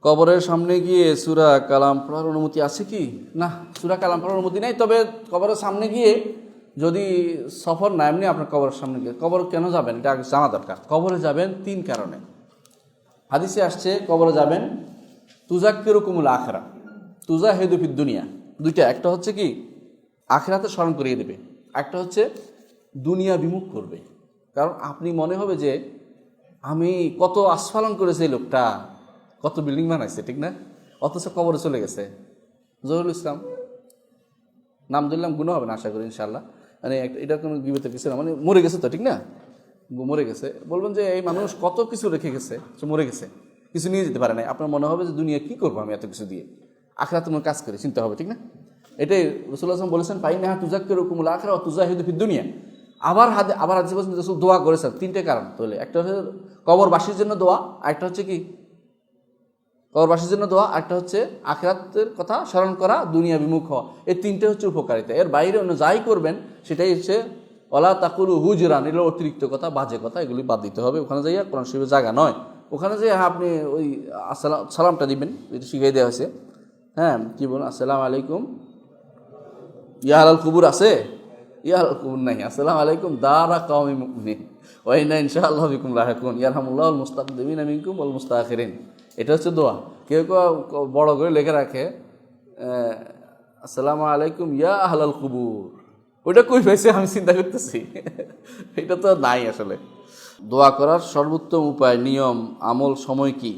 কবরের সামনে গিয়ে সূরা কালাম পড়ার অনুমতি আছে কি? না, সূরা কালাম পড়ার অনুমতি নেই। তবে কবরের সামনে গিয়ে যদি সফর না, এমনি আপনার কবরের সামনে গিয়ে কবর কেন যাবেন এটা আগে জানা দরকার। কবরে যাবেন 3 কারণে। হাদিসে আসছে কবরে যাবেন তুজাক্কিরুকুমুল আখিরা, তুজাহিদু ফিদ দুনিয়া। দুইটা, একটা হচ্ছে কি আখিরাতে স্মরণ করিয়ে দেবে, একটা হচ্ছে দুনিয়া বিমুখ করবে। কারণ আপনি মনে হবে যে আমি কত আস্ফালন করেছে এই লোকটা, কত বিল্ডিং বানাইছে, ঠিক না? অথচ কবরে চলে গেছে। জহুরুল ইসলাম নাম দিলাম, গুণ হবে না আশা করি ইনশাল্লাহ। মানে এটা কোনো গিবতের কিছু না, মানে মরে গেছে তো, ঠিক না? মরে গেছে, বলবেন যে এই মানুষ কত কিছু রেখে গেছে, সে মরে গেছে, কিছু নিয়ে যেতে পারে না। আপনার মনে হবে যে দুনিয়া কি করবো আমি এত কিছু দিয়ে, আখেরাতে তোমার কাজ করে চিন্তা হবে, ঠিক না? এটাই রাসূলুল্লাহ সাল্লাল্লাহু আলাইহি ওয়াসাল্লাম বলেছেন, ফাইন্নাহা তুযাক্কিরুকুমুল আখিরা ওয়া তুযাহিদু ফিদ দুনিয়া। আবার হাদিসে বলেছেন রাসূল দোয়া করেছেন 3টে কারণ তাহলে, একটা হচ্ছে কবরবাসীর জন্য দোয়া, আরেকটা হচ্ছে কি কবরবাসীর জন্য দোয়া, একটা হচ্ছে আখিরাতের কথা স্মরণ করা, দুনিয়া বিমুখ হওয়া। এই 3টে হচ্ছে উপকারিতা। এর বাইরে অন্য যাই করবেন সেটাই হচ্ছে ওয়ালা তাকুলু হুজরান, এগুলো অতিরিক্ত কথা, বাজে কথা, এগুলি বাদ দিতে হবে। ওখানে যাইয়া কোরআন শরীফের জায়গা নয়। ওখানে যে আপনি ওই সালামটা দিবেন, এটা শিখিয়ে দেওয়া হয়েছে। হ্যাঁ, কি বলুন, আসসালামু আলাইকুম ইয়া আলাল কুবুর আছে, ইয়া আলাল কুবুর নাই, আসসালামু আলাইকুম দারা কওমি মুমিনিন ওয়া ইন্না ইনশাআল্লাহু বিকুম লাহিকুন ইয়ারহামুল্লাহুল মুস্তাকদিমিনা মিনকুম ওয়াল মুস্তাখিরিন। এটা হচ্ছে দোয়া। কেউ কেউ বড় করে লিখে রাখে আসসালামু আলাইকুম ইয়া আহলাল কুবুর। ওইটা কই পাইছে আমি চিন্তা করতেছি, এটা তো নাই আসলে। দোয়া করার সর্বোত্তম উপায়, নিয়ম, আমল, সময় কি?